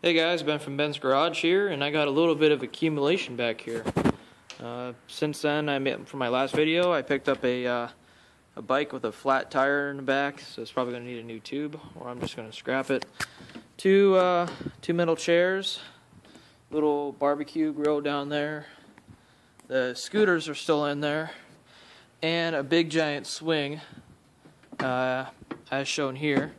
Hey guys, Ben from Ben's Garage here, and I got a little bit of accumulation back here. Since then, for my last video, I picked up a bike with a flat tire in the back, so it's probably going to need a new tube, or I'm just going to scrap it. Two metal chairs, little barbecue grill down there, the scooters are still in there, and a big giant swing, as shown here.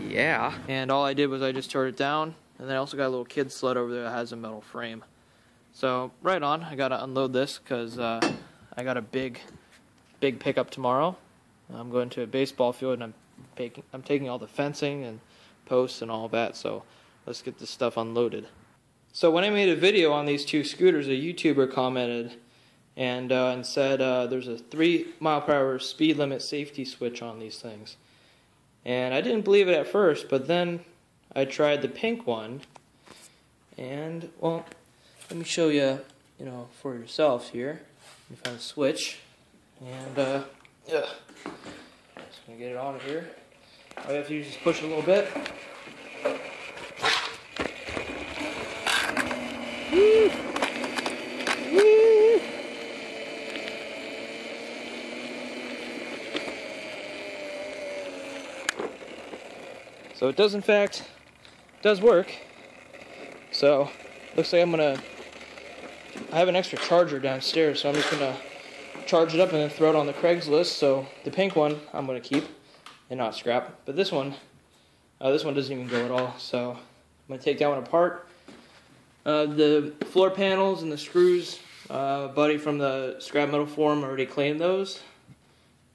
Yeah, and all I did was I just tore it down, and then I also got a little kid sled over there that has a metal frame. So right on, I gotta unload this because I got a big pickup tomorrow. I'm going to a baseball field, and I'm taking all the fencing and posts and all that. So let's get this stuff unloaded. So when I made a video on these two scooters, a YouTuber commented and said there's a 3-mile-per-hour speed limit safety switch on these things. And I didn't believe it at first, but then I tried the pink one, and, well, let me show you, for yourselves here. You find a switch, and, yeah. Just gonna get it on here. All you have to do is just push it a little bit. Woo! Woo! So it does, in fact, work. So looks like I have an extra charger downstairs, so I'm just gonna charge it up and then throw it on the Craigslist. So the pink one I'm gonna keep and not scrap, but this one doesn't even go at all. So I'm gonna take that one apart. The floor panels and the screws, buddy from the scrap metal forum already cleaned those,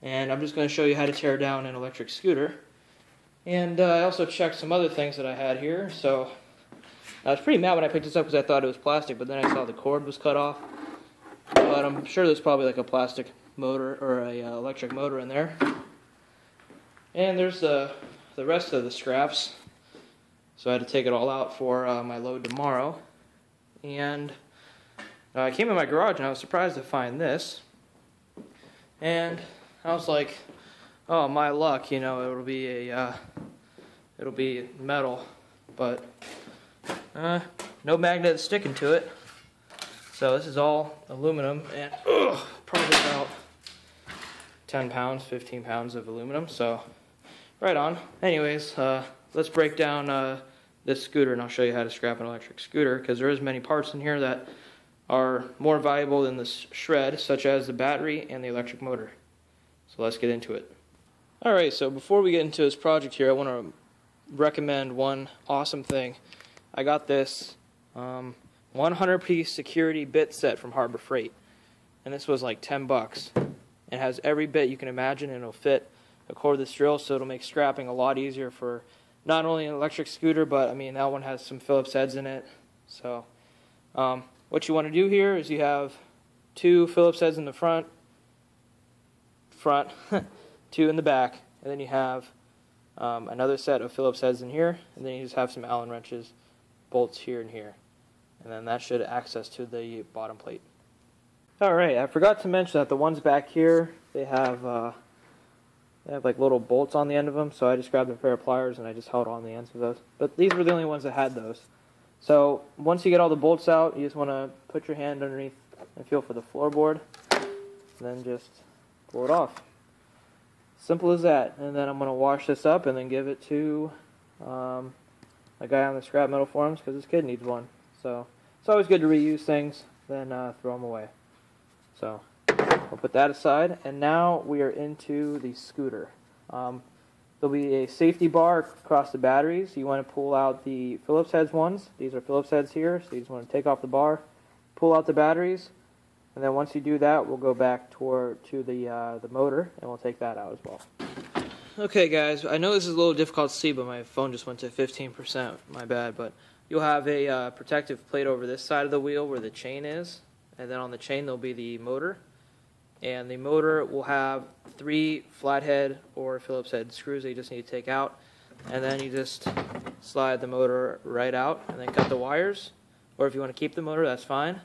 and I'm just gonna show you how to tear down an electric scooter. And I also checked some other things that I had here. So I was pretty mad when I picked this up because I thought it was plastic, but then I saw the cord was cut off. But I'm sure there's probably like a plastic motor or a electric motor in there. And there's the rest of the scraps. So I had to take it all out for my load tomorrow. And I came in my garage and I was surprised to find this. And I was like, oh, my luck, it'll be metal, but no magnet sticking to it. So this is all aluminum, and probably about 10 pounds, 15 pounds of aluminum. So right on. Anyways, let's break down this scooter, and I'll show you how to scrap an electric scooter, because there is many parts in here that are more valuable than this shred, such as the battery and the electric motor. So let's get into it. Alright, so before we get into this project here, I want to recommend one awesome thing. I got this 100-piece security bit set from Harbor Freight, and this was like 10 bucks. It has every bit you can imagine, and it'll fit a cordless drill, so it'll make scrapping a lot easier for not only an electric scooter, but I mean that one has some Phillips heads in it. So what you want to do here is you have 2 Phillips heads in the front, 2 in the back, and then you have another set of Phillips heads in here, and then you just have some Allen wrenches, bolts here and here, and then that should access to the bottom plate. Alright, I forgot to mention that the ones back here, they have like little bolts on the end of them, so I just grabbed a pair of pliers and I just held on the ends of those. But these were the only ones that had those. So once you get all the bolts out, you just want to put your hand underneath and feel for the floorboard, and then just pull it off. Simple as that. And then I'm going to wash this up and then give it to a guy on the scrap metal forums because his kid needs one. So it's always good to reuse things, then throw them away. So we'll put that aside, and now we are into the scooter. There'll be a safety bar across the batteries. You want to pull out the Phillips heads ones. These are Phillips heads here, so you just want to take off the bar, pull out the batteries. And then once you do that, we'll go back to the motor, and we'll take that out as well. Okay, guys, I know this is a little difficult to see, but my phone just went to 15%. My bad, but you'll have a protective plate over this side of the wheel where the chain is, and then on the chain there'll be the motor. And the motor will have 3 flathead or Phillips head screws that you just need to take out, and then you just slide the motor right out, and then cut the wires. Or if you want to keep the motor, that's fine.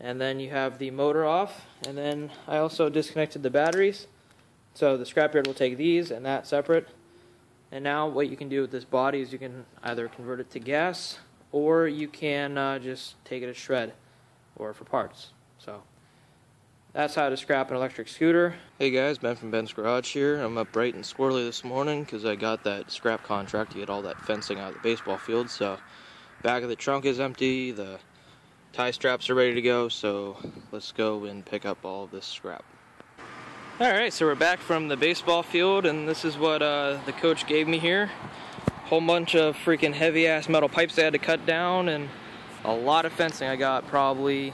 And then you have the motor off, and then I also disconnected the batteries. So the scrapyard will take these and that separate. And now what you can do with this body is you can either convert it to gas, or you can just take it as shred or for parts. So that's how to scrap an electric scooter. Hey guys, Ben from Ben's Garage here. I'm up bright and squirrely this morning because I got that scrap contract to get all that fencing out of the baseball field. So back of the trunk is empty, the tie straps are ready to go, so let's go and pick up all of this scrap. Alright, so we're back from the baseball field, and this is what the coach gave me here. Whole bunch of freaking heavy ass metal pipes I had to cut down, and a lot of fencing. I got probably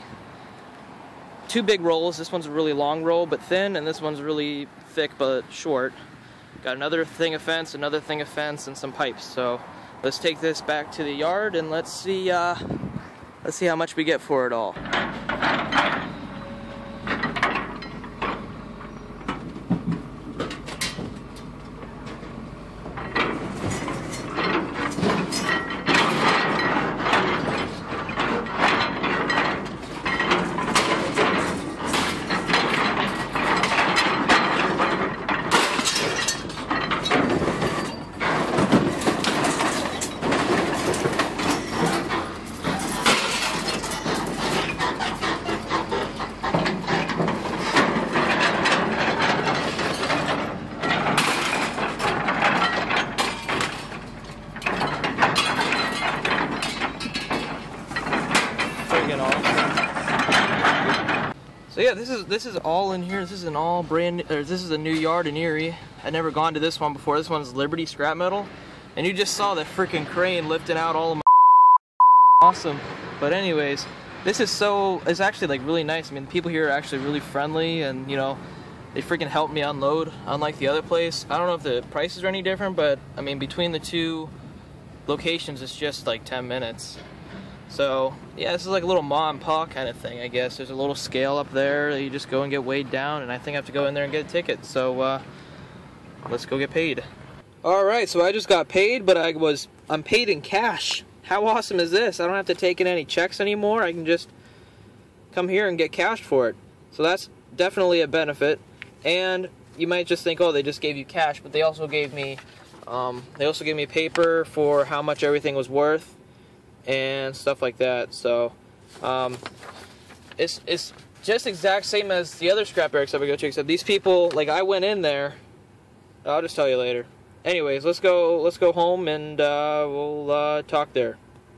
2 big rolls. This one's a really long roll but thin, and this one's really thick but short. Got another thing of fence, another thing of fence, and some pipes. So let's take this back to the yard and let's see how much we get for it all. So yeah, this is all in here. This is this is a new yard in Erie. I'd never gone to this one before. This one's Liberty scrap metal, and you just saw the freaking crane lifting out all of my awesome. But anyways, it's actually like really nice. I mean, the people here are actually really friendly, and you know, they freaking helped me unload. Unlike the other place, I don't know if the prices are any different, but I mean, between the 2 locations, it's just like 10 minutes. So yeah, this is like a little ma and pa kind of thing, I guess. There's a little scale up there that you just go and get weighed down, and I think I have to go in there and get a ticket. So let's go get paid. Alright, so I just got paid, but I'm paid in cash. How awesome is this? I don't have to take in any checks anymore. I can just come here and get cash for it. So that's definitely a benefit. And you might just think, oh, they just gave you cash, but they also gave me paper for how much everything was worth and stuff like that. So it's just exact same as the other scrap yards that we go to, except these people, like, I went in there. I'll just tell you later. Anyways, let's go home and we'll talk there.